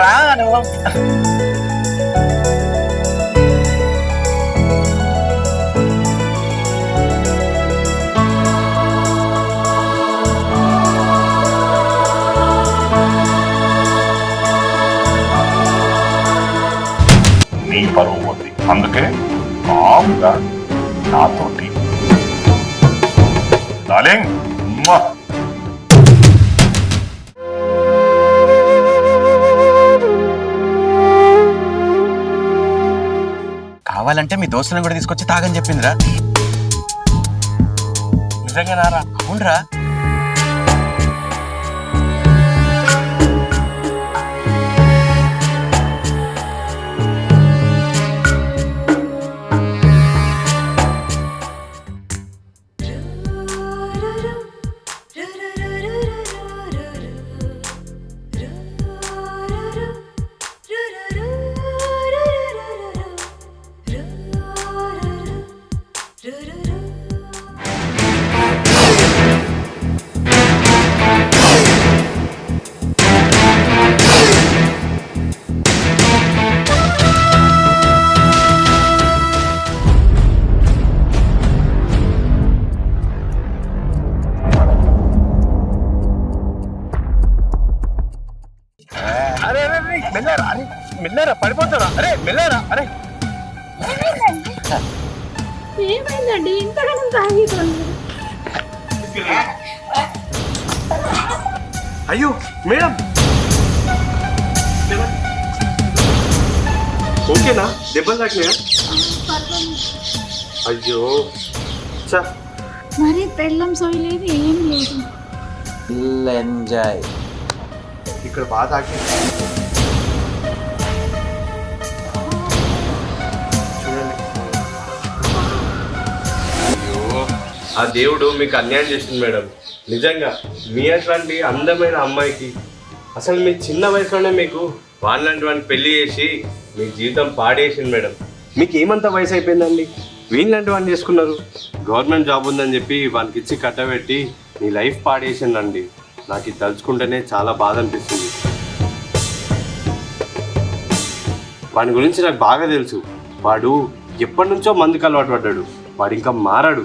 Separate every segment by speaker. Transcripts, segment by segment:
Speaker 1: రా నువ్వు. నీ పరువు పోతుంది, అందుకే కామ్గా నాతోటి డార్లింగ్.
Speaker 2: కావాలంటే మీ దోస్తులను కూడా తీసుకొచ్చి తాగని చెప్పిందిరా.
Speaker 1: నిజంగా నారా?
Speaker 2: అవునరా.
Speaker 1: అరే అరే మెల్లారా, అరే మెల్లారా, పడిపోతారా, అరే మెల్లారా. అరే
Speaker 3: ఏమైందండి ఇంతగానం తాగిపోయింది?
Speaker 1: అయ్యో మేడం, ఓకేనా? దెబ్బలు తాకినాయా? అయ్యో చా.
Speaker 3: మరి పెళ్ళం సోయలేదు, ఏం లేదు.
Speaker 2: ఎంజాయ్.
Speaker 1: ఇక్కడ బాగా తాకింది చూడండి. అయ్యో ఆ దేవుడు మీకు అన్యాయం చేసింది మేడం. నిజంగా మీ అట్లాంటి అందమైన అమ్మాయికి అసలు మీ చిన్న వయసులోనే మీకు వాళ్ళంటి వాడిని పెళ్లి చేసి మీ జీవితం పాడేసింది మేడం. మీకు ఏమంత వయసు అయిపోయిందండి? వీళ్ళంటి వాడిని చేసుకున్నారు. గవర్నమెంట్ జాబ్ ఉందని చెప్పి వానికి ఇచ్చి కట్టబెట్టి మీ లైఫ్ పాడేసిందండి. నాకు ఇది తలుచుకుంటేనే చాలా బాధ అనిపిస్తుంది. వాడి గురించి నాకు బాగా తెలుసు. వాడు ఎప్పటి నుంచో మందుకు అలవాటు పడ్డాడు. వాడు ఇంకా మారాడు.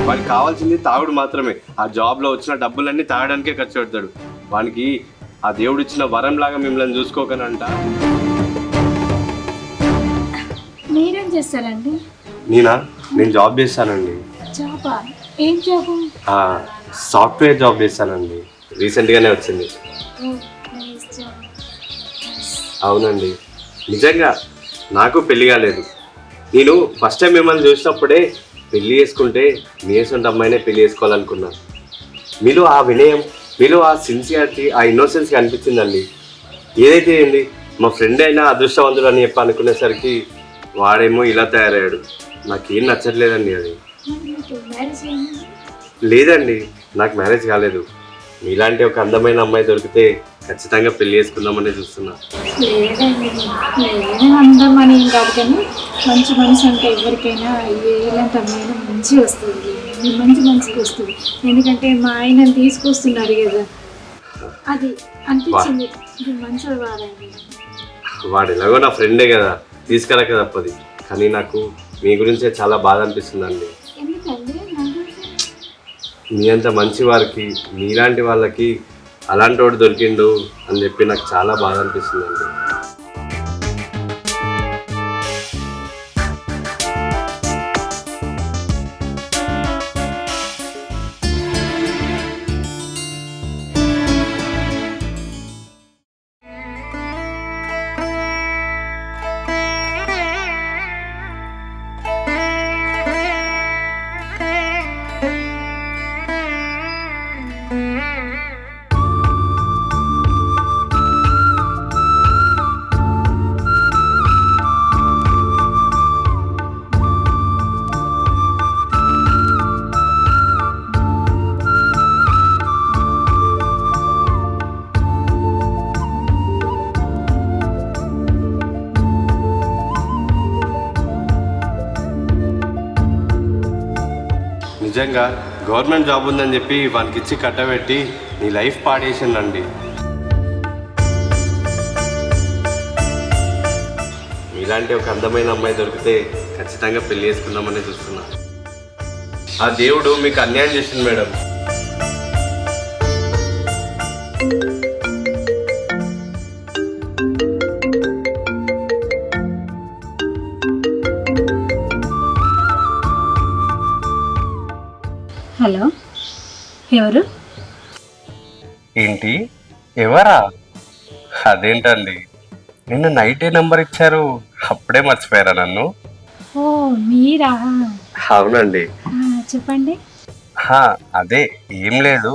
Speaker 1: వాడికి కావాల్సింది తాగుడు మాత్రమే. ఆ జాబ్లో వచ్చిన డబ్బులన్నీ తాగడానికే ఖర్చు పెడతాడు. వానికి ఆ దేవుడు ఇచ్చిన వరం లాగా మిమ్మల్ని చూసుకోకనంట.
Speaker 3: మీరేం చేస్తారండి?
Speaker 1: నేను జాబ్ చేస్తానండి.
Speaker 3: జాబా? ఏం జాబు?
Speaker 1: సాఫ్ట్వేర్ జాబ్ చేస్తానండి. రీసెంట్గానే వచ్చింది. అవునండి. నిజంగా నాకు పెళ్లి కాలేదు. నేను ఫస్ట్ టైం మిమ్మల్ని చూసినప్పుడే పెళ్లి చేసుకుంటే మీ అసొంటి అమ్మాయినే పెళ్లి చేసుకోవాలనుకున్నాను. మీలో ఆ వినయం, మీలో ఆ సిన్సియారిటీ, ఆ ఇన్నోసెన్స్ అనిపించిందండి. ఏదైతే ఏంది, మా ఫ్రెండ్ అయినా అదృష్టవంతుడు అని చెప్పి అనుకునేసరికి వాడేమో ఇలా తయారయ్యాడు. నాకేం నచ్చట్లేదండి అది. లేదండి, నాకు మ్యారేజ్ కాలేదు. మీలాంటి ఒక అందమైన అమ్మాయి దొరికితే ఖచ్చితంగా పెళ్లి చేసుకుందామని చూస్తున్నా.
Speaker 3: లేదండి, నేనే అందమని ఏం కాదు, కానీ మంచి మనసు అంటే ఎవరికైనా ఎలాంటి అమ్మాయినా మంచి వస్తుంది, మంచి మనసుకి వస్తుంది. ఎందుకంటే మా ఆయన తీసుకొస్తున్నారు కదా, అది అనిపించింది. ఇది మంచిది వాడండి.
Speaker 1: వాడు ఎలాగో నా ఫ్రెండే కదా, తీసుకురాక తప్పది. కానీ నాకు మీ గురించే చాలా బాధ అనిపిస్తుందండి.
Speaker 3: ఎందుకండి?
Speaker 1: మీ అంత మంచి వారికి, మీలాంటి వాళ్ళకి అలాంటి వాడు దొరికిండు అని చెప్పి నాకు చాలా బాధ అనిపిస్తుందండి. నిజంగా గవర్నమెంట్ జాబ్ ఉందని చెప్పి వానికి ఇచ్చి కట్టబెట్టి నీ లైఫ్ పాడేసిందండి. ఇలాంటి ఒక అందమైన అమ్మాయి దొరికితే ఖచ్చితంగా పెళ్లి చేసుకుందామని చూస్తున్నా. ఆ దేవుడు మీకు అన్యాయం చేసింది మేడం.
Speaker 3: హలో, ఎవరు?
Speaker 1: ఏంటి, ఎవరా? అదేంటండి, నిన్న నైటే నెంబర్ ఇచ్చారు, అప్పుడే మర్చిపోయారా నన్ను?
Speaker 3: ఓ మీరా?
Speaker 1: అవునండి.
Speaker 3: చెప్పండి.
Speaker 1: అదే ఏం లేదు,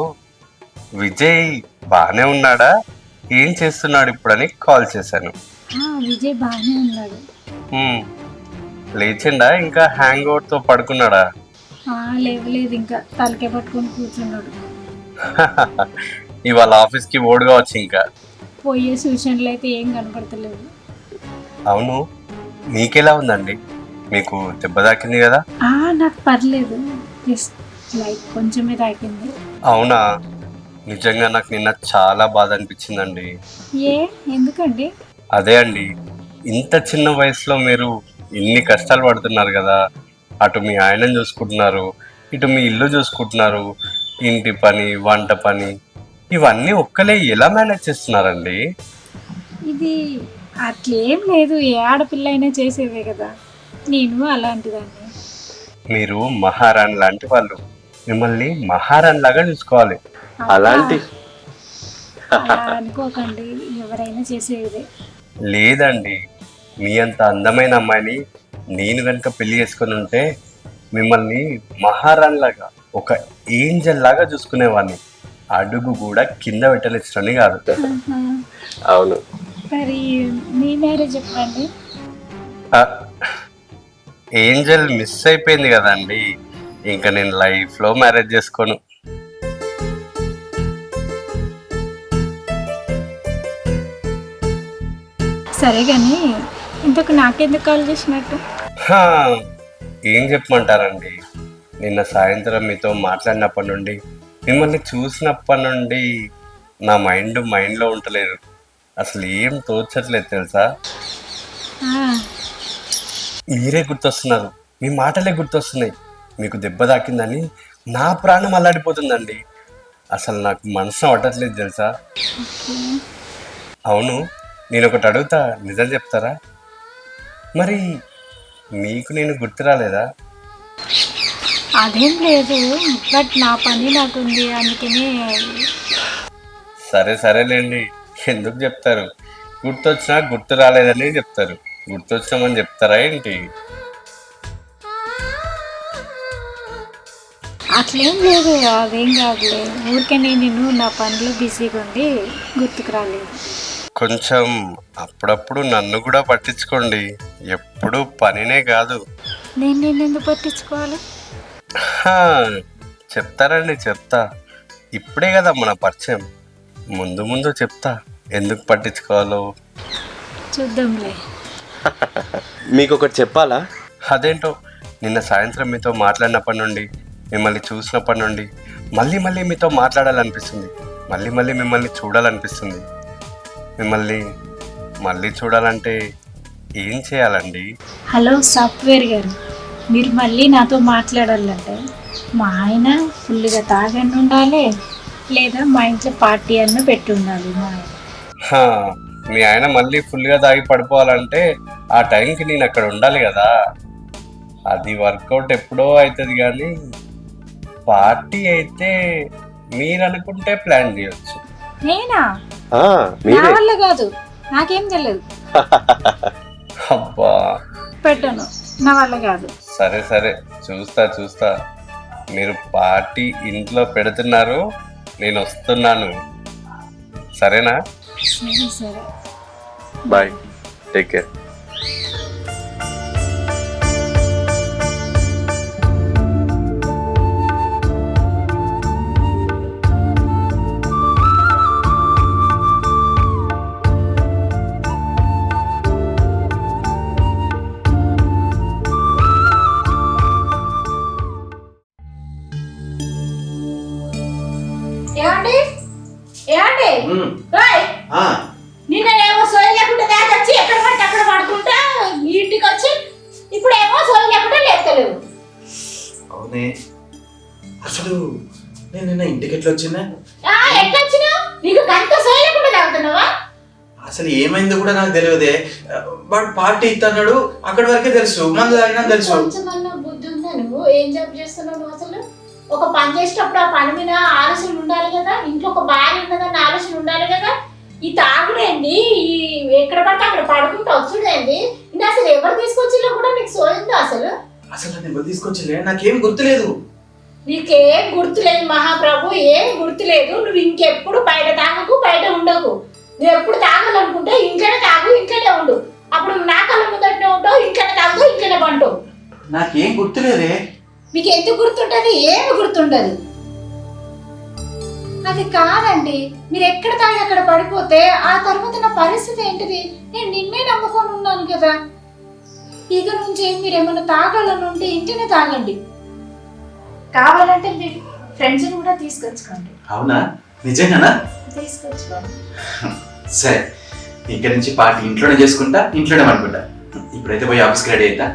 Speaker 1: విజయ్ బాగానే ఉన్నాడా, ఏం చేస్తున్నాడు ఇప్పుడని కాల్ చేశాను.
Speaker 3: విజయ్ బాగానే ఉన్నాడు.
Speaker 1: లేచిండా ఇంకా హ్యాంగ్ అవుట్తో పడుకున్నాడా?
Speaker 3: లేదు, ఇంకా తలకే పట్టుకొని కూర్చున్నాడు.
Speaker 1: ఇవాళ ఆఫీస్కి ఓడుగా వచ్చి ఇంకా
Speaker 3: పోయే సూచనలు అయితే ఏం కనపడతలేదు.
Speaker 1: అవును, మీకెలా ఉందండి? మీకు దెబ్బ తాకింది కదా?
Speaker 3: నాకు పర్లేదు, జస్ట్ లైక్ కొంచెమే తాకింది.
Speaker 1: అవునా? నిజంగా నాకు నిన్న చాలా బాధ అనిపించిందండి.
Speaker 3: ఎందుకండి?
Speaker 1: అదే అండి, ఇంత చిన్న వయసులో మీరు ఇన్ని కష్టాలు పడుతున్నారు కదా, అటు మీ ఆయనను చూసుకుంటున్నారు, ఇటు మీ ఇల్లు చూసుకుంటున్నారు, ఇంటి పని, వంట పని, ఇవన్నీ ఒక్కలే ఎలా మేనేజ్ చేస్తున్నారండి?
Speaker 3: ఇది అట్లేం లేదు, ఏ ఆడపిల్ల అయినా చేసేదే కదా, నేను అలాంటిదాన్ని.
Speaker 1: మీరు మహారాణి లాంటి వాళ్ళు, మిమ్మల్ని మహారాణి లాగా చూసుకోవాలి. అలాంటి
Speaker 3: అలా అనుకోకండి, ఎవరైనా చేసేదే.
Speaker 1: లేదండి, మీ అంత అందమైన అమ్మాయిని నేను కనుక పెళ్లి చేసుకుని ఉంటే మిమ్మల్ని మహారాణిలాగా, ఒక ఏంజల్ లాగా చూసుకునేవాడిని. అడుగు కూడా కింద పెట్టనిచ్చని కాదు. అవును.
Speaker 3: మరి మీ మ్యారేజ్ చెప్పండి.
Speaker 1: ఏంజల్ మిస్ అయిపోయింది కదండి, ఇంకా నేను లైఫ్లో మ్యారేజ్ చేసుకోను.
Speaker 3: సరే కానీ ఇంతకు నాకెందుకు కాల్ చేసినట్టు?
Speaker 1: ఏం చెప్పమంటారండి, నిన్న సాయంత్రం మీతో మాట్లాడినప్పటి నుండి, మిమ్మల్ని చూసినప్పటి నుండి నా మైండ్లో ఉంటలేదు, అసలు ఏం తోచట్లేదు తెలుసా. మీరే గుర్తొస్తున్నారు, మీ మాటలే గుర్తొస్తున్నాయి. మీకు దెబ్బ తాకిందని నా ప్రాణం అల్లాడిపోతుందండి, అసలు నాకు మనసు పట్టట్లేదు తెలుసా. అవును, నేను ఒకటి అడుగుతా, నిజం చెప్తారా? మరి మీకు నేను గుర్తు రాలేదా?
Speaker 3: అదేం లేదు, బట్ నా పని నాకుంది అందుకనే.
Speaker 1: సరేలేండి, ఎందుకు చెప్తారు? గుర్తొచ్చినా గుర్తు రాలేదని చెప్తారు, గుర్తొచ్చినామని చెప్తారా ఏంటి?
Speaker 3: అట్లేం లేదు, అదేం కాదులే, ఊరికే నేను నా పనిలో బిజీగా ఉండి గుర్తుకు రాలేదు.
Speaker 1: కొంచెం అప్పుడప్పుడు నన్ను కూడా పట్టించుకోండి, ఎప్పుడు పనినే కాదు.
Speaker 3: నేను ఎందుకు పట్టించుకోవాలి?
Speaker 1: చెప్తారండి, చెప్తా. ఇప్పుడే కదా మన పరిచయం, ముందు ముందు చెప్తా ఎందుకు పట్టించుకోవాలో.
Speaker 3: చూద్దాంలే.
Speaker 1: మీకు ఒకటి చెప్పాలా? అదేంటో, నిన్న సాయంత్రం మీతో మాట్లాడినప్పటి నుండి, మిమ్మల్ని చూసినప్పటి నుండి మళ్ళీ మీతో మాట్లాడాలనిపిస్తుంది, మళ్ళీ మిమ్మల్ని చూడాలనిపిస్తుంది. మిమ్మల్ని మళ్ళీ చూడాలంటే ఏం చేయాలండి?
Speaker 3: హలో సాఫ్ట్వేర్ గారు, మీరు మళ్ళీ నాతో మాట్లాడాలంటే మా ఆయన ఫుల్గా తాగండి ఉండాలి, లేదా మా ఇంట్లో పార్టీ అన్న పెట్టి ఉండాలి. మా ఆయన
Speaker 1: మీ ఆయన మళ్ళీ ఫుల్గా తాగి పడిపోవాలంటే ఆ టైంకి నేను అక్కడ ఉండాలి కదా. అది వర్కౌట్ ఎప్పుడో అవుతుంది, కానీ పార్టీ అయితే మీరు అనుకుంటే ప్లాన్ చేయొచ్చు.
Speaker 3: నేనా? నా వల్ల కాదు, నాకేం తెలియదు.
Speaker 1: అబ్బా,
Speaker 3: పెట్టను, నా వల్ల కాదు.
Speaker 1: సరే చూస్తా. మీరు పార్టీ ఇంట్లో పెడుతున్నారు, నేను వస్తున్నాను, సరేనా?
Speaker 3: సరే.
Speaker 1: Bye, take care.
Speaker 3: ఏమండి ఓయ్, నిన్నేమో సోయి లేకుండా దాకొచ్చి ఎక్కడ పడితే అక్కడ పడుకుంటా ఇంటికి వచ్చి ఇప్పుడేమో సోయి లేకుండా లేస్తలేవు.
Speaker 2: అవునే, అసలు నేను నిన్న ఇంటికి ఎట్లా వచ్చినా?
Speaker 3: ఎట్లా వచ్చినావు? నీకు గంట సోయి లేకుండా తాగుతున్నావా?
Speaker 2: అసలు ఏమైందో కూడా నాకు తెలియదే. వాడు పార్టీ ఇస్తున్నాడు, అక్కడి వరకే తెలుసు, మందు తాగినా తెలుసు.
Speaker 3: కొంచెమన్నా బుద్ధి ఉందా? నువ్వు ఏం జాబ్ చేస్తున్నావు అసలు? ఒక పని చేసేటప్పుడు ఆ పని మీద ఆలోచన ఉండాలి కదా, ఇంట్లో ఒక భార్య ఉన్నదన్న ఆలోచన ఉండాలి కదా. ఈ తాగుడేంది, ఈ ఎక్కడ పడితే అక్కడ పడుకుంటూ వచ్చుడేంది? ఇది అసలు ఎవరు తీసుకొచ్చిలో కూడా నీకు సోయిందా అసలు?
Speaker 2: అసలు నన్ను ఎవరు తీసుకొచ్చిలే, నాకేం గుర్తులేదు.
Speaker 3: నీకేం గుర్తులేదు మహాప్రభు, ఏం గుర్తులేదు. నువ్వు ఇంకెప్పుడు బయట తాగకు, బయట ఉండకు. నువ్వు ఎప్పుడు తాగాలనుకుంటే ఇంట్లోనే తాగు, ఇంట్లోనే ఉండు. అప్పుడు నా కళ్ళ ముందటనే ఉంటావు, ఇంట్లోనే తాగుతావు, ఇంట్లోనే పంటావు.
Speaker 2: నాకేం గుర్తులేదే.
Speaker 3: మీకు ఎందుకు గుర్తుంటది? ఏమి గుర్తుండదు. అది కాదండి, మీరు ఎక్కడ తాగి అక్కడ పడిపోతే ఆ తర్వాత నా పరిస్థితి ఏంటిది? నేను నిన్నే నమ్ముకొని ఉన్నాను కదా. ఇక నుంచి మీరు ఏమైనా తాగాలని ఉంటే ఇంటినే తాగండి, కావాలంటే మీ ఫ్రెండ్స్ని కూడా తీసుకొచ్చుకోండి.
Speaker 2: అవునా? నిజంగానా?
Speaker 3: తీసుకొచ్చుకోండి.
Speaker 2: సరే, ఇక్కడి నుంచి పార్టీ ఇంట్లోనే చేసుకుంటా, ఇంట్లోనే అనుకుంటా. ఇప్పుడైతే పోయి ఆఫీస్కి రెడీ అవుతా.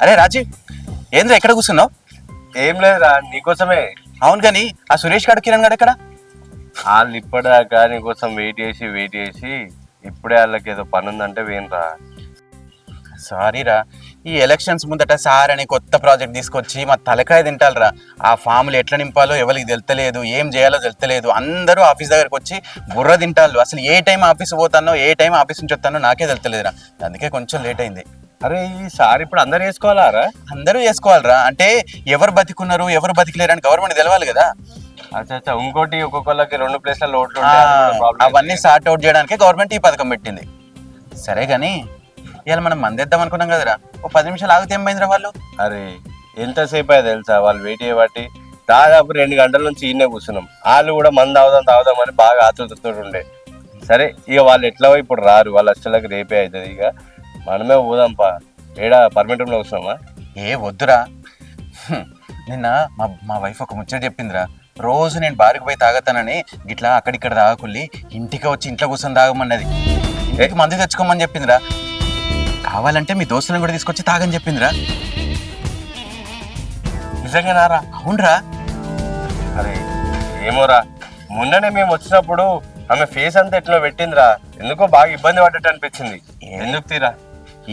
Speaker 2: అరే రాజీ, ఏంద్రా ఎక్కడ కూర్చున్నావు?
Speaker 1: ఏం లేదురా, నీకోసమే.
Speaker 2: అవును కానీ ఆ సురేష్ గారు కిరణ్ గారు ఎక్కడ?
Speaker 1: వాళ్ళు ఇప్పటిదాకా నీకోసం వెయిట్ చేసి ఇప్పుడే వాళ్ళకి ఏదో పని ఉందంటే వేనరా.
Speaker 2: సారీరా, ఈ ఎలక్షన్స్ ముందట సార్ అని కొత్త ప్రాజెక్ట్ తీసుకొచ్చి మా తలకాయ తింటాలరా. ఆ ఫామ్లు ఎట్లా నింపాలో ఎవరికి తెలుస్తలేదు, ఏం చేయాలో తెలుస్తలేదు. అందరూ ఆఫీస్ దగ్గరకు వచ్చి బుర్ర తింటారు. అసలు ఏ టైం ఆఫీస్ పోతానో, ఏ టైం ఆఫీస్ నుంచి వస్తానో నాకే తెలుస్తలేదురా. అందుకే కొంచెం లేట్ అయింది.
Speaker 1: అరే ఈసారి ఇప్పుడు అందరు వేసుకోవాలా?
Speaker 2: అందరూ చేసుకోవాలరా. అంటే ఎవరు బతికున్నారు, ఎవరు బతికలేరు అని గవర్నమెంట్ తెలవాలి కదా.
Speaker 1: అచ్చా, ఇంకోటి ఒక్కొక్కళ్ళకి 2 ప్లేస్లలో ఓట్లు
Speaker 2: అవన్నీ సార్ట్ అవుట్ చేయడానికే గవర్నమెంట్ ఈ పథకం పెట్టింది. సరే కానీ ఇవాళ మనం మందేద్దాం అనుకున్నాం కదరా. ఓ 10 నిమిషాలు ఆగితే ఏమైందిరా వాళ్ళు?
Speaker 1: అరే ఎంతసేపు అయ్యా తెలుసా వాళ్ళు వెయిట్ చేయబట్టి? దాదాపు 2 గంటల నుంచి ఈయనే కూర్చున్నాం. వాళ్ళు కూడా మంది తాగుదాం అని బాగా ఆతృతతో ఉండే. సరే ఇక వాళ్ళు ఎట్లా ఇప్పుడు రారు, వాళ్ళ అసలకి రేపే అవుతుంది. ఇక మనమే పోదాంపా. ఏడా పర్మిట్ రూమ్లో కూర్చున్నామా?
Speaker 2: ఏ వద్దురా. నిన్న మా వైఫ్ ఒక ముచ్చట చెప్పిందిరా. రోజు నేను బారికి పోయి తాగతానని గిట్లా అక్కడిక్కడ తాగకుల్లి ఇంటికి వచ్చి ఇంట్లో కూర్చొని తాగమన్నది. ఇంటికి మందు తెచ్చుకోమని చెప్పిందిరా. కావాలంటే మీ దోస్తులను కూడా తీసుకొచ్చి తాగని చెప్పిందిరా.
Speaker 1: నిజంగా నారా?
Speaker 2: అవునరా.
Speaker 1: అరే ఏమోరా, మొన్ననే మేము వచ్చినప్పుడు ఆమె ఫేస్ అంతా ఎట్లా పెట్టిందిరా. ఎందుకో బాగా ఇబ్బంది పడ్డట్టు అనిపించింది. ఎందుకు తీరా?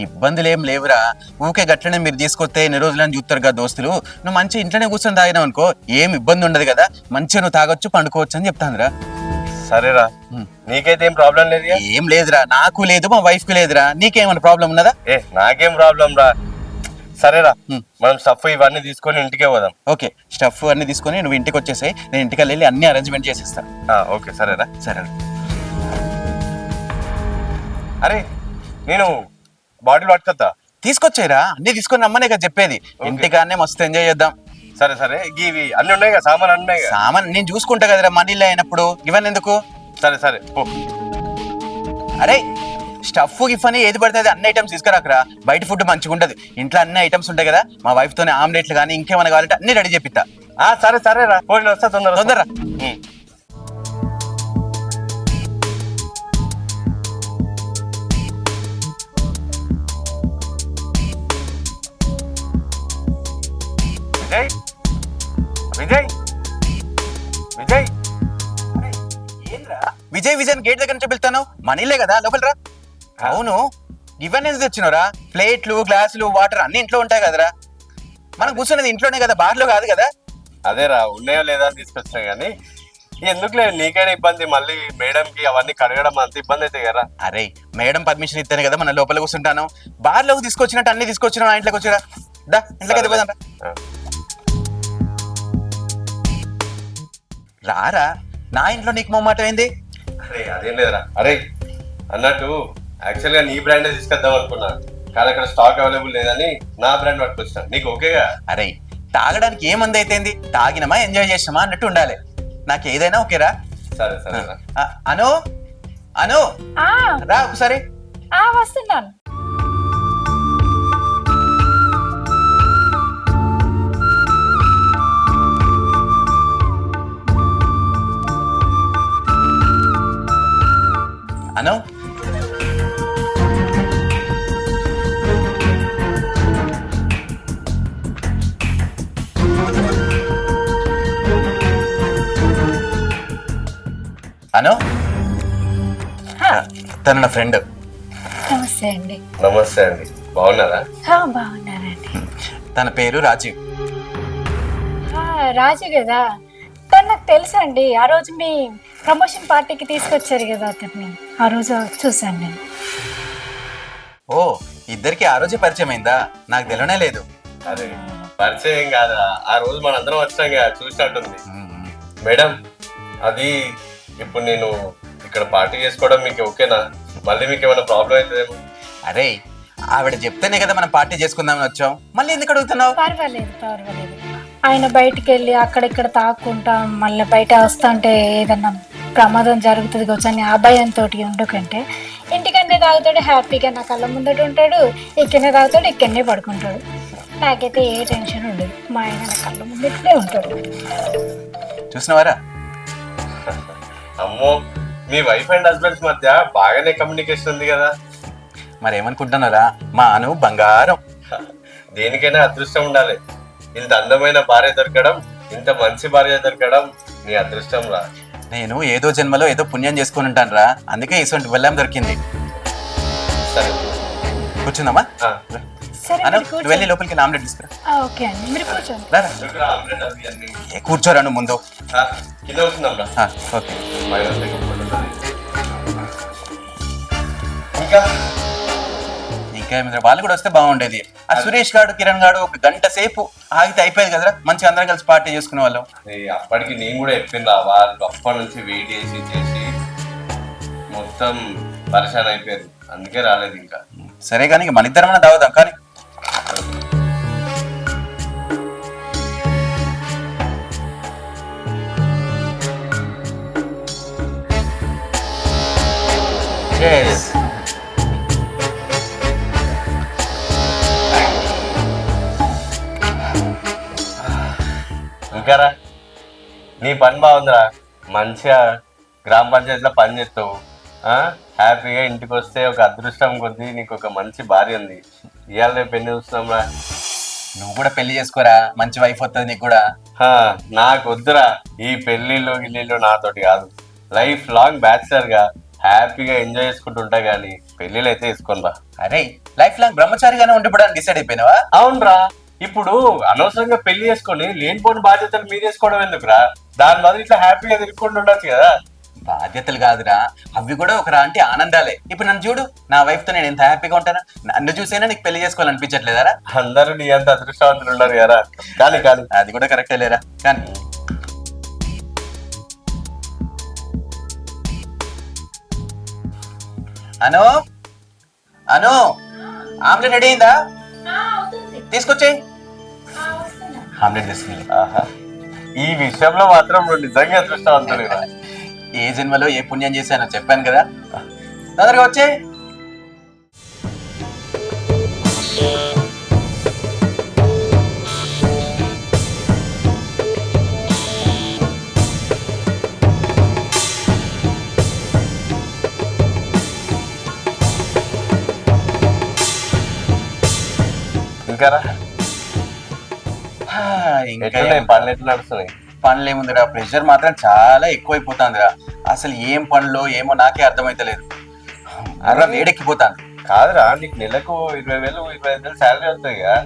Speaker 2: ఇబ్బందులు ఏం లేవురా. ఊకే గట్లనే మీరు తీసుకొస్తే ఎన్ని రోజులని చూస్తారు కదా దోస్తులు. నువ్వు మంచి ఇంట్లోనే కూర్చొని తాగినావు అనుకో, ఏం ఇబ్బంది ఉండదు కదా. మంచిగా నువ్వు తాగొచ్చు, పండుకోవచ్చు అని చెప్తానురా.
Speaker 1: సరేరా, నీకైతే ఏం ప్రాబ్లం లేదు?
Speaker 2: ఏం లేదురా, నాకు లేదు, మా వైఫ్ కి లేదురా. నీకేమైనా ప్రాబ్లం ఉన్నదా?
Speaker 1: నాకేం ప్రాబ్లం రా. సరేరా, మనం స్టఫ్ ఇవన్నీ తీసుకొని ఇంటికే పోదాం.
Speaker 2: ఓకే, స్టఫ్ అన్ని తీసుకొని నువ్వు ఇంటికి వచ్చేసాయి. నేను ఇంటికి వెళ్ళి అన్ని అరేంజ్మెంట్ చేసేస్తాను.
Speaker 1: ఓకే సరేరా.
Speaker 2: సరే.
Speaker 1: అరే నేను బాటిల్ పట్టుకొస్తా.
Speaker 2: తీసుకొచ్చాయిరా, అన్ని తీసుకొని రమ్మనే కదా చెప్పేది. ఇంటికాన్నే మస్తు ఎంజాయ్ చేద్దాం.
Speaker 1: సరే ఇవి అన్ని ఉన్నాయి కదా, సామాన్ అన్నీ ఉన్నాయి కదా.
Speaker 2: సామాన్ నేను చూసుకుంటా కదరా, మనీలో అయినప్పుడు ఇవన్నీ ఎందుకు.
Speaker 1: సరే పో.
Speaker 2: అరే స్టఫ్ గిఫ్ అని ఏది పడితే అది అన్ని ఐటమ్స్ తీసుకురాకరా. బయట ఫుడ్ మంచిగా ఉండదు, ఇంట్లో అన్ని ఐటమ్స్ ఉంటాయి కదా. మా వైఫ్ తోనే ఆమ్లెట్లు కానీ ఇంకేమైనా కావాలంటే అన్ని రెడీ చెప్పిస్తా.
Speaker 1: సరేరా, పోయి వస్తా తొందర. విజయ్
Speaker 2: విజయ్ గేట్ దగ్గర నుంచి వెళ్తాను. మనీలే కదా, లోపలరా. అవును, ఇవన్నీ ఎందుకు తెచ్చినవరా? ప్లేట్లు, గ్లాసులు, వాటర్ అన్ని ఇంట్లో ఉంటాయి కదరా. మనం కూర్చున్నది ఇంట్లోనే కదా, బార్లో కాదు కదా.
Speaker 1: అదేరా, ఉన్నాయో లేదా అని తీసుకొచ్చినా కానీ ఎందుకులే, నీకైనా ఇబ్బంది. మళ్ళీ మేడం కి అవన్నీ కడగడం అంత ఇబ్బంది అయితే కదా.
Speaker 2: అరే మేడం పర్మిషన్ ఇస్తేనే కదా మన లోపల కూర్చుంటాను. బార్లోకి తీసుకొచ్చినట్టు అన్ని తీసుకొచ్చినా ఇంట్లోకి వచ్చిరా. దా ఇంట్లోకి వెళ్ళిపోదాం రారా. నా ఇంట్లో నీకు మొమ్మాట అయింది.
Speaker 1: అరే అదేం లేదురా. అరే అన్నట్టు యాక్చువల్గా నీ బ్రాండే తీసుకొద్దాం అనుకున్నా, కానీ అక్కడ స్టాక్ అవైలబుల్ లేదని నా బ్రాండ్ పట్టుకొచ్చిన. నీకు ఓకేగా?
Speaker 2: అరే తాగడానికి ఏమంది అయితేంది, తాగినమా ఎంజాయ్ చేసినామా అన్నట్టు ఉండాలి. నాకు ఏదైనా ఓకేరా.
Speaker 1: సరే
Speaker 2: అను అను
Speaker 3: ఆ
Speaker 2: రా ఒకసారి.
Speaker 3: ఆ వస్తున్నాను.
Speaker 2: అను అను తను నా ఫ్రెండ్.
Speaker 3: నమస్తే అండి.
Speaker 1: నమస్తే అండి, బాగున్నారా?
Speaker 3: బాగున్నానండి.
Speaker 2: తన పేరు రాజీవ్.
Speaker 3: రాజు కదా, తను నాకు తెలుసా అండి. ఆ రోజు మీ ప్రమోషన్ పార్టీకి తీసుకొచ్చారు కదా అతన్ని, ఆ రోజు చూసాను నేను.
Speaker 2: ఓ, ఇద్దరికి ఆ రోజే పరిచయం అయిందా? నాకు తెలియనే లేదు.
Speaker 1: అదే పరిచయం కాదా, ఆ రోజు మనందరం వచ్చాం కదా, చూసినట్టుంది. మేడం, అది ఇప్పుడు నేను ఇక్కడ పార్టీ చేసుకోవడం మీకు ఓకేనా? మళ్ళీ మీకు ఏమైనా ప్రాబ్లం అవుతుందేమో.
Speaker 2: అరే, ఆవిడ చెప్తేనే కదా మనం పార్టీ చేసుకుందామని వచ్చాం, మళ్ళీ ఎందుకు అడుగుతున్నావు?
Speaker 3: పర్వాలేదు పర్వాలేదు. ఆయన బయటికి వెళ్ళి అక్కడిక్కడ తాక్కుంటా మళ్ళీ బయట వస్తుంటే ఏదన్నా ప్రమాదం జరుగుతుంది కావచ్చు అని అభయంతో ఉండకంటే ఇంటికన్నే తాగుతాడు, హ్యాపీగా నా కళ్ళ ముందట ఉంటాడు, ఇక్కడనే తాగుతాడు, ఇక్కడనే పడుకుంటాడు. నాకైతే ఏ టెన్షన్ ఉండదు. మా ఆయన నా కళ్ళ ముందటే ఉంటాడు.
Speaker 2: చూసినవారా?
Speaker 1: అమ్మో, మీ వైఫ్ అండ్ హస్బెండ్స్ మధ్య బాగానే కమ్యూనికేషన్ ఉంది కదా.
Speaker 2: మరి ఏమనుకుంటున్నారా? మా అను బంగారం.
Speaker 1: దేనికైనా అదృష్టం ఉండాలి. ఇంత అందమైన భార్య దొరకడం, ఇంత మంచి భార్య దొరకడం నీ అదృష్టం రా.
Speaker 2: నేను ఏదో జన్మలో ఏదో పుణ్యం చేసుకుని ఉంటాను రా, అందుకే ఇటువంటి బెల్లం దొరికింది.
Speaker 1: సరే
Speaker 2: కూర్చుందామా?
Speaker 3: సరే
Speaker 2: అను,
Speaker 3: మీరు
Speaker 2: నువ్వు
Speaker 3: కూర్చోండి.
Speaker 2: వెళ్ళి లోపలికి ఆమ్లెట్ తీసుకురా.
Speaker 3: ఓకే అండి, మీరు కూర్చోండి.
Speaker 2: రా, రా.
Speaker 1: ఇక్కడ ఆమ్లెట్ అవి అన్ని.
Speaker 2: ఏ, కూర్చోరా నువ్వు ముందు.
Speaker 1: కింద వస్తుందాం రా.
Speaker 2: ఓకే.
Speaker 1: ఇంకా
Speaker 2: ఇంకా ఏమిరా, వాళ్ళు కూడా వస్తే బాగుండేది. ఆ సురేష్ గాడు, కిరణ్ గాడు ఒక గంట సేపు ఆగితే అయిపోయేది కదరా, మంచిగా అందరం కలిసి పార్టీ చేసుకునే వాళ్ళం.
Speaker 1: అప్పటికి నేను కూడా చెప్పింది రా, వాళ్ళు అప్పటి నుంచి వెయిట్ చేసి చేసి మొత్తం పరిశాన్ అయిపోయారు, అందుకే రాలేదు ఇంకా.
Speaker 2: సరే కానీ ఇక మన ఇద్దరం తాగుదాం కానీ. Cheers.
Speaker 1: ఇంకారా, నీ పని బాగుందిరా, మంచిగా గ్రామ పంచాయతీలో పని చేస్తావు, హ్యాపీగా ఇంటికి వస్తే ఒక అదృష్టం కొద్దీ నీకు ఒక మంచి భార్య ఉంది. ఇవాళ రేపు ఎన్ని చూస్తున్నాం రా.
Speaker 2: నువ్వు కూడా పెళ్లి చేసుకోరా, మంచి వైఫ్ వస్తుంది నీకు కూడా.
Speaker 1: నాకు వద్దురా ఈ పెళ్ళిళ్ళు గిల్లిళ్ళు, నాతోటి కాదు. లైఫ్ లాంగ్ బ్యాచిలర్ గా హ్యాపీగా ఎంజాయ్ చేసుకుంటుంటా గానీ పెళ్ళిళ్ళు అయితే వేసుకోను రా.
Speaker 2: అరే, లైఫ్ లాంగ్ బ్రహ్మచారిగానే ఉండిపోవడానికి డిసైడ్ అయిపోయినావా?
Speaker 1: అవునరా, ఇప్పుడు అనవసరంగా పెళ్లి చేసుకొని లేనిపోని బాధ్యతలు మీరు చేసుకోవడం ఎందుకురా? దాని బదులు ఇట్లా హ్యాపీగా తిరుగుకుంటూ ఉండొచ్చు కదా.
Speaker 2: బాధ్యతలు కాదురా, అవి కూడా ఒక రాంటి ఆనందాలే. ఇప్పుడు నన్ను చూడు, నా వైఫ్ తో నేను ఎంత హ్యాపీగా ఉంటానా? నన్ను చూసైనా నీకు పెళ్లి చేసుకోవాలనిపించట్లేదారా?
Speaker 1: అందరూ నీ అంత అదృష్టవంతులు ఉన్నారు కదా. కానీ కానీ
Speaker 2: అది కూడా కరెక్టే లేరా కానీ. అను, అను, ఆమ్లెట్ రెడీ అయిందా? తీసుకొచ్చి. ఆమ్లెట్ తీసుకుంది.
Speaker 1: ఆహా, ఈ విషయంలో మాత్రం నువ్వు నిజంగా అదృష్టవంతులు కదా.
Speaker 2: ఏ జన్మలో ఏ పుణ్యం చేశానో చెప్పాను కదా. తొందరగా వచ్చే.
Speaker 1: ఇంకారా,
Speaker 2: ఇంకా
Speaker 1: పనులు ఎట్లా నడుస్తున్నాయి?
Speaker 2: పనులు ఏముందిరా, ప్రెషర్ మాత్రం చాలా ఎక్కువైపోతుందిరా. అసలు ఏం పనులు ఏమో నాకే అర్థమైతలేదు. అలా వేడెక్కిపోతాను.
Speaker 1: కాదురా, నీకు నెలకు 20,000 25,000 శాలరీ వస్తాయి కదా,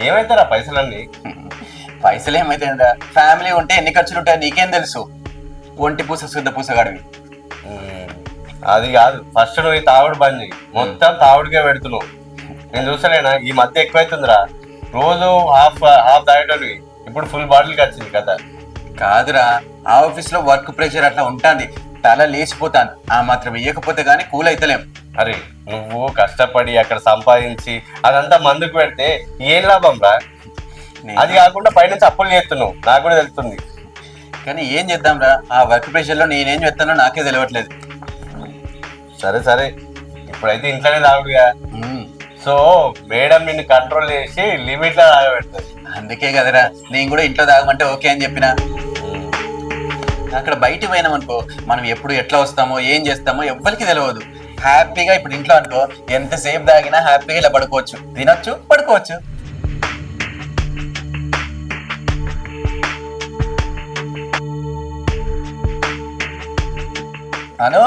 Speaker 1: ఏమైతారా పైసలన్నీ?
Speaker 2: పైసలు ఏమైతుందిరా, ఫ్యామిలీ ఉంటే ఎన్ని ఖర్చులు ఉంటాయో నీకేం తెలుసు. ఒంటి పూస శుద్ధ పూసగాడివి.
Speaker 1: అది కాదు, ఫస్ట్ నువ్వు ఈ తాగుడు బంద్ చేయి. మొత్తం తాగుడికే పెడుతున్నావు. నేను చూసలేనా, ఈ మధ్య ఎక్కువైతుందిరా. రోజు హాఫ్ తాగేటోడివి, ఇప్పుడు ఫుల్ బాటిల్కి వచ్చింది కదా.
Speaker 2: కాదురా, ఆ ఆఫీస్ లో వర్క్ ప్రెషర్ అట్లా ఉంటాంది, తల లేచిపోతాను. ఆ మాత్రం ఇయ్యకపోతే గానీ కూల్ అయితలేం.
Speaker 1: అరే, నువ్వు కష్టపడి అక్కడ సంపాదించి అదంతా మందుకు పెడితే ఏం లాభం రా? అది కాకుండా పైనుంచి అప్పులు చేస్తున్నావు, నాకు కూడా తెలుస్తుంది.
Speaker 2: కానీ ఏం చేద్దాం రా, ఆ వర్క్ ప్రెషర్ లో నేనేం చేస్తానో నాకే తెలియట్లేదు.
Speaker 1: సరే సరే, ఇప్పుడైతే ఇంట్లోనే తాగుడుగా. సో మేడం నిన్ను కంట్రోల్ చేసి లిమిట్ లో తాగబెడుతుంది.
Speaker 2: అందుకే కదరా నేను కూడా ఇంట్లో తాగమంటే ఓకే అని చెప్పిన. అక్కడ బయటికి పోయినాం అనుకో, మనం ఎప్పుడు ఎట్లా వస్తామో ఏం చేస్తామో ఎవ్వరికి తెలియదు. హ్యాపీగా ఇప్పుడు ఇంట్లో అనుకో ఎంతసేపు తాగినా హ్యాపీగా ఇలా పడుకోవచ్చు, తినొచ్చు, పడుకోవచ్చు. అను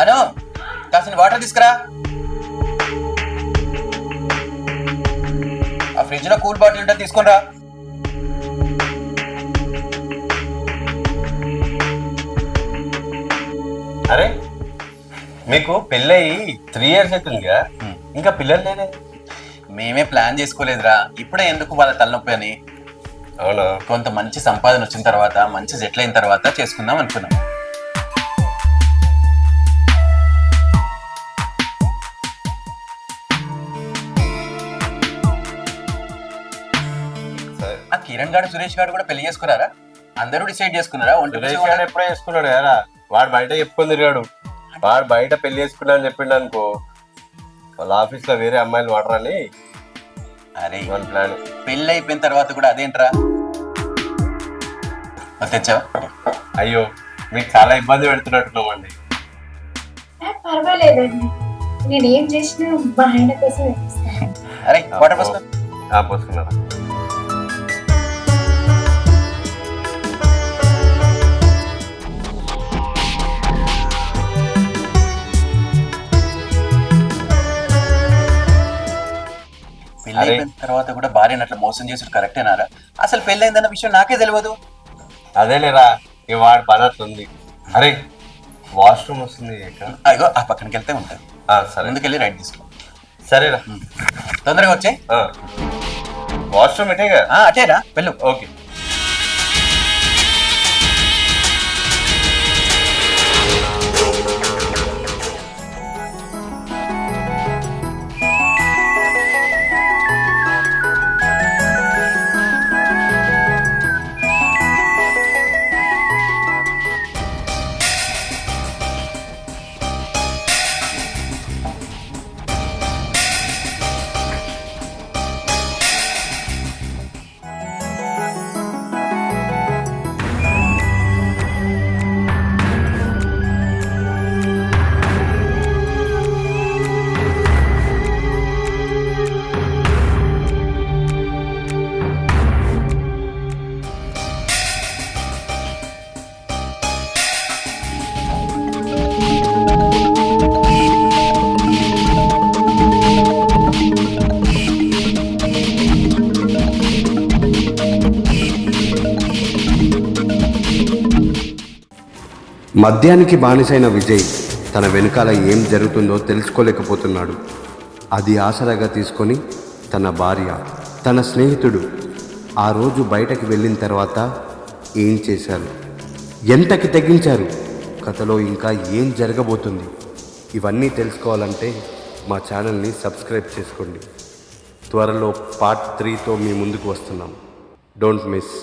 Speaker 2: అను కాసిన వాటర్ తీసుకురా. ఆ ఫ్రిడ్జ్ లో కూల్ బాటిల్ ఉంటే తీసుకొని రా.
Speaker 1: అరే మీకు పెళ్ళయి 3 years అవుతుందిగా, ఇంకా పిల్లలు లేదే?
Speaker 2: మేమే ప్లాన్ చేసుకోలేదురా, ఇప్పుడే ఎందుకు వాళ్ళ తలనొప్పి అని.
Speaker 1: అవునా?
Speaker 2: కొంత మంచి సంపాదన వచ్చిన తర్వాత, మంచి సెటిల్ అయిన తర్వాత చేసుకుందాం అనుకున్నాం. ఆ కిరణ్ గారు సురేష్ గారు కూడా పెళ్లి చేసుకున్నారా? అందరూ డిసైడ్ చేసుకున్నారా?
Speaker 1: సురేష్ గారు ఎప్పుడో చేసుకున్నాడు కదా, వాడు బయట చెప్పుకొని తిరిగాడు. వాడు బయట పెళ్లి చేసుకున్నా అని చెప్పిండు అనుకో, వాళ్ళ ఆఫీస్ లో వేరే అమ్మాయిలు వాడరని
Speaker 2: అరే
Speaker 1: మన ప్లాన్.
Speaker 2: పెళ్లి అయిపోయిన తర్వాత కూడా అదేంట్రా తెచ్చావా?
Speaker 1: అయ్యో మీకు చాలా ఇబ్బంది పెడుతున్నట్టున్నామండి.
Speaker 3: పర్వాలేదండి, నేను ఏం చేసినా మా ఆయన కోసం చేస్తాను.
Speaker 2: అరే వాటర్ పోసుకో.
Speaker 1: పోసుకున్నారా?
Speaker 2: పెళ్లి అయిపోయిన తర్వాత కూడా భార్యను అట్లా మోసం చేసుడు కరెక్టేనారా? అసలు పెళ్లి అయిందన్న విషయం నాకే తెలియదు.
Speaker 1: అదేలేరా, ఈ వాడి పని అట్లుంది. అరే వాష్రూమ్ వస్తుంది.
Speaker 2: అయ్యో ఆ పక్కనకి వెళ్తే ఉంటుంది.
Speaker 1: సరే
Speaker 2: ముందుకెళ్ళి రైట్ తీసుకో.
Speaker 1: సరేరా,
Speaker 2: తొందరగా వచ్చాయి.
Speaker 1: వాష్రూమ్ ఇటేగా?
Speaker 2: అటేరా వెళ్ళు.
Speaker 1: ఓకే.
Speaker 4: మద్యానికి బానిసైన విజయ్ తన వెనుకాల ఏం జరుగుతుందో తెలుసుకోలేకపోతున్నాడు. అది ఆసరాగా తీసుకొని తన భార్య, తన స్నేహితుడు ఆ రోజు బయటకు వెళ్ళిన తర్వాత ఏం చేశారు, ఎంతకి తెగించారు, కథలో ఇంకా ఏం జరగబోతుంది, ఇవన్నీ తెలుసుకోవాలంటే మా ఛానల్ని సబ్స్క్రైబ్ చేసుకోండి. త్వరలో పార్ట్ 3తో మీ ముందుకు వస్తున్నాం. Don't miss.